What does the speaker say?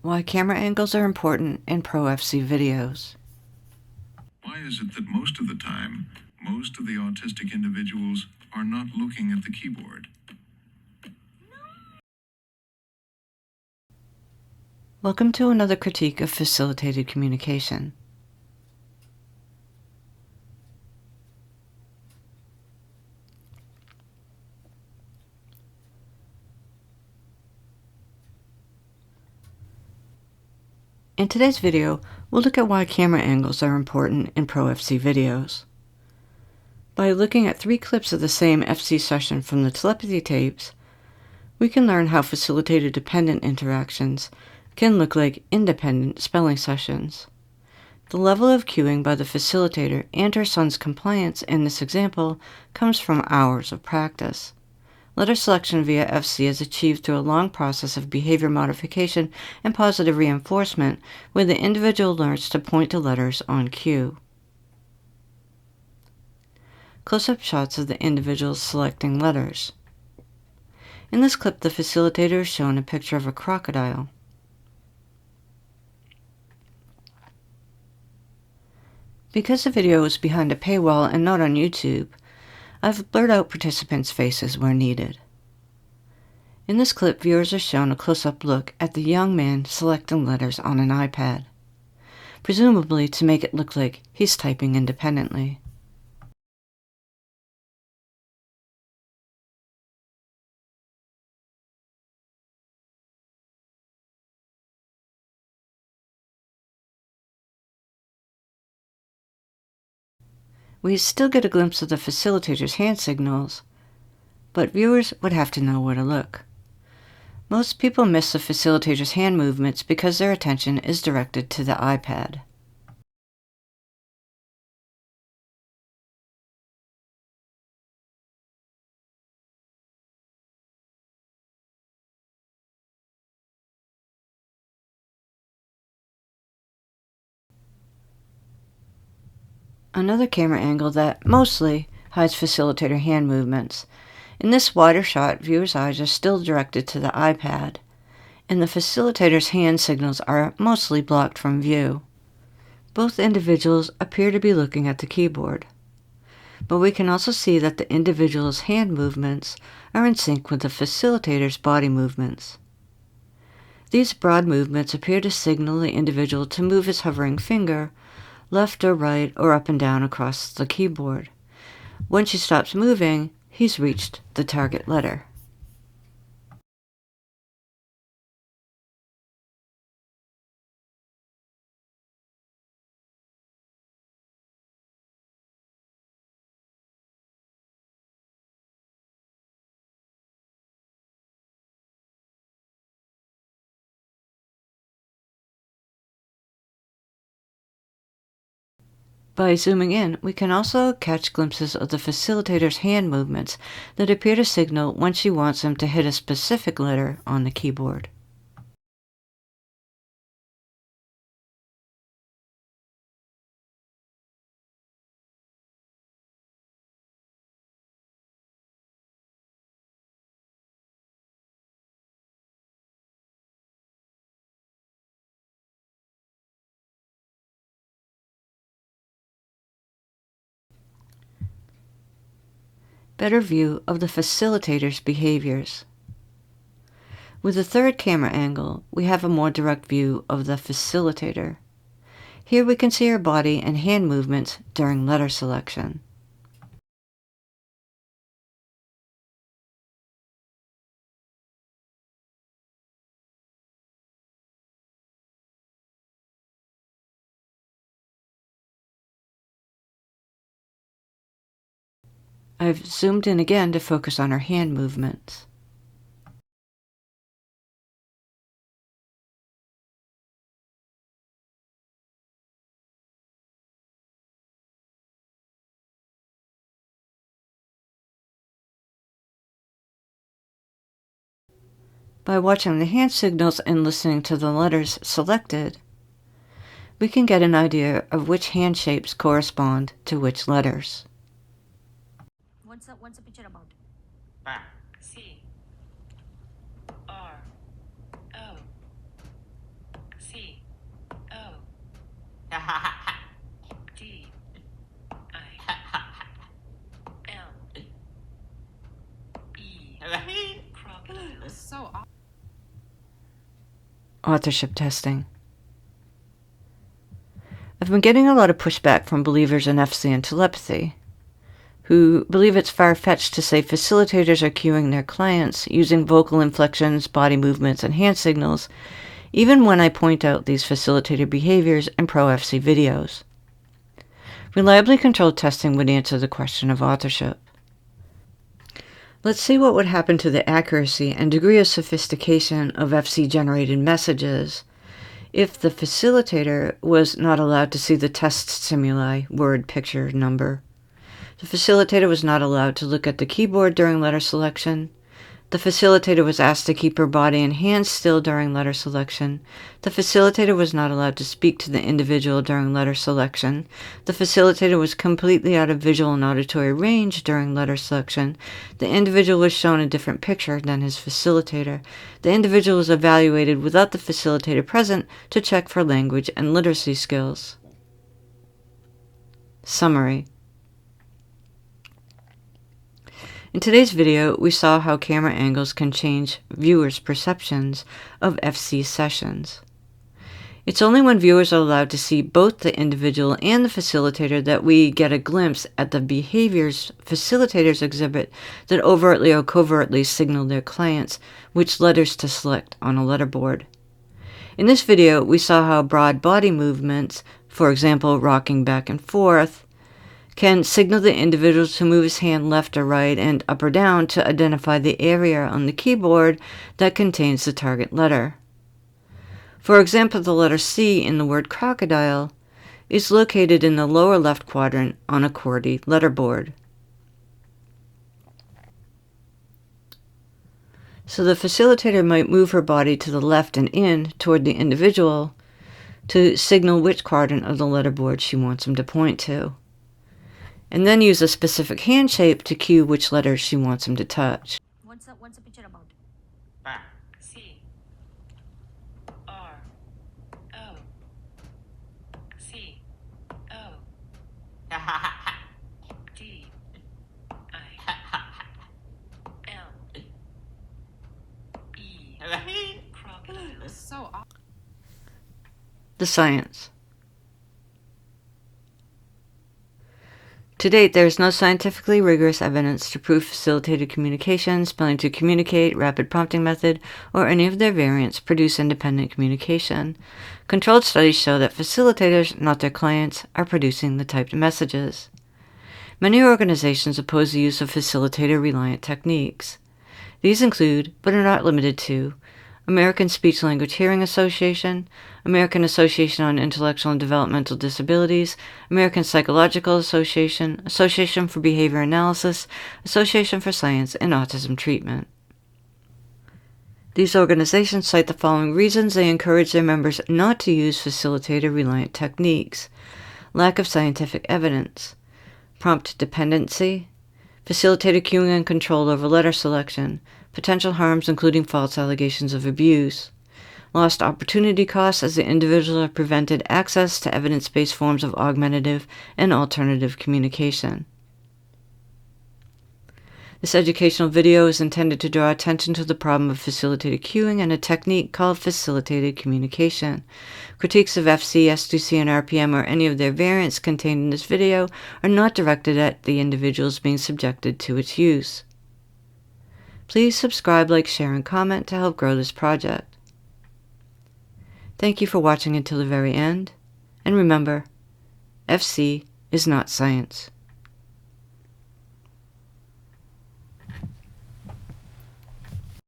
Why camera angles are important in Pro FC videos. Why is it that most of the time, most of the autistic individuals are not looking at the keyboard? Welcome to another critique of facilitated communication. In today's video, we'll look at why camera angles are important in Pro FC videos. By looking at 3 clips of the same FC session from the Telepathy Tapes, we can learn how facilitated dependent interactions can look like independent spelling sessions. The level of cueing by the facilitator and her son's compliance in this example comes from hours of practice. Letter selection via FC is achieved through a long process of behavior modification and positive reinforcement, where the individual learns to point to letters on cue. Close-up shots of the individuals selecting letters. In this clip, the facilitator is shown a picture of a crocodile. Because the video is behind a paywall and not on YouTube, I've blurred out participants' faces where needed. In this clip, viewers are shown a close-up look at the young man selecting letters on an iPad, presumably to make it look like he's typing independently. We still get a glimpse of the facilitator's hand signals, but viewers would have to know where to look. Most people miss the facilitator's hand movements because their attention is directed to the iPad. Another camera angle that mostly hides facilitator hand movements. In this wider shot, viewers' eyes are still directed to the iPad, and the facilitator's hand signals are mostly blocked from view. Both individuals appear to be looking at the keyboard, but we can also see that the individual's hand movements are in sync with the facilitator's body movements. These broad movements appear to signal the individual to move his hovering finger left or right or up and down across the keyboard. When she stops moving, he's reached the target letter. By zooming in, we can also catch glimpses of the facilitator's hand movements that appear to signal when she wants him to hit a specific letter on the keyboard. Better view of the facilitator's behaviors. With the third camera angle, we have a more direct view of the facilitator. Here we can see her body and hand movements during letter selection. I've zoomed in again to focus on her hand movements. By watching the hand signals and listening to the letters selected, we can get an idea of which hand shapes correspond to which letters. What's the picture about? C R O authorship testing. I've been getting a lot of pushback from believers in FC and telepathy, who believe it's far-fetched to say facilitators are cueing their clients using vocal inflections, body movements, and hand signals, even when I point out these facilitator behaviors in pro-FC videos. Reliably controlled testing would answer the question of authorship. Let's see what would happen to the accuracy and degree of sophistication of FC-generated messages if the facilitator was not allowed to see the test stimuli, word, picture, number. The facilitator was not allowed to look at the keyboard during letter selection. The facilitator was asked to keep her body and hands still during letter selection. The facilitator was not allowed to speak to the individual during letter selection. The facilitator was completely out of visual and auditory range during letter selection. The individual was shown a different picture than his facilitator. The individual was evaluated without the facilitator present to check for language and literacy skills. Summary. In today's video, we saw how camera angles can change viewers' perceptions of FC sessions. It's only when viewers are allowed to see both the individual and the facilitator that we get a glimpse at the behaviors facilitators exhibit that overtly or covertly signal their clients which letters to select on a letterboard. In this video, we saw how broad body movements, for example, rocking back and forth, can signal the individual to move his hand left or right and up or down to identify the area on the keyboard that contains the target letter. For example, the letter C in the word crocodile is located in the lower left quadrant on a QWERTY letterboard. So the facilitator might move her body to the left and in toward the individual to signal which quadrant of the letterboard she wants him to point to, and then use a specific hand shape to cue which letters she wants him to touch. What's the picture about? C R O C O D I L E Crocodile. So The science. To date, there is no scientifically rigorous evidence to prove facilitated communication, spelling to communicate, rapid prompting method, or any of their variants produce independent communication. Controlled studies show that facilitators, not their clients, are producing the typed messages. Many organizations oppose the use of facilitator-reliant techniques. These include, but are not limited to, American Speech-Language Hearing Association, American Association on Intellectual and Developmental Disabilities, American Psychological Association, Association for Behavior Analysis, Association for Science and Autism Treatment. These organizations cite the following reasons they encourage their members not to use facilitator-reliant techniques: lack of scientific evidence, prompt dependency, facilitator cueing and control over letter selection, potential harms including false allegations of abuse, lost opportunity costs as the individuals are prevented access to evidence-based forms of augmentative and alternative communication. This educational video is intended to draw attention to the problem of facilitated cueing and a technique called facilitated communication. Critiques of FC, S2C, and RPM or any of their variants contained in this video are not directed at the individuals being subjected to its use. Please subscribe, like, share, and comment to help grow this project. Thank you for watching until the very end, and remember, FC is not science.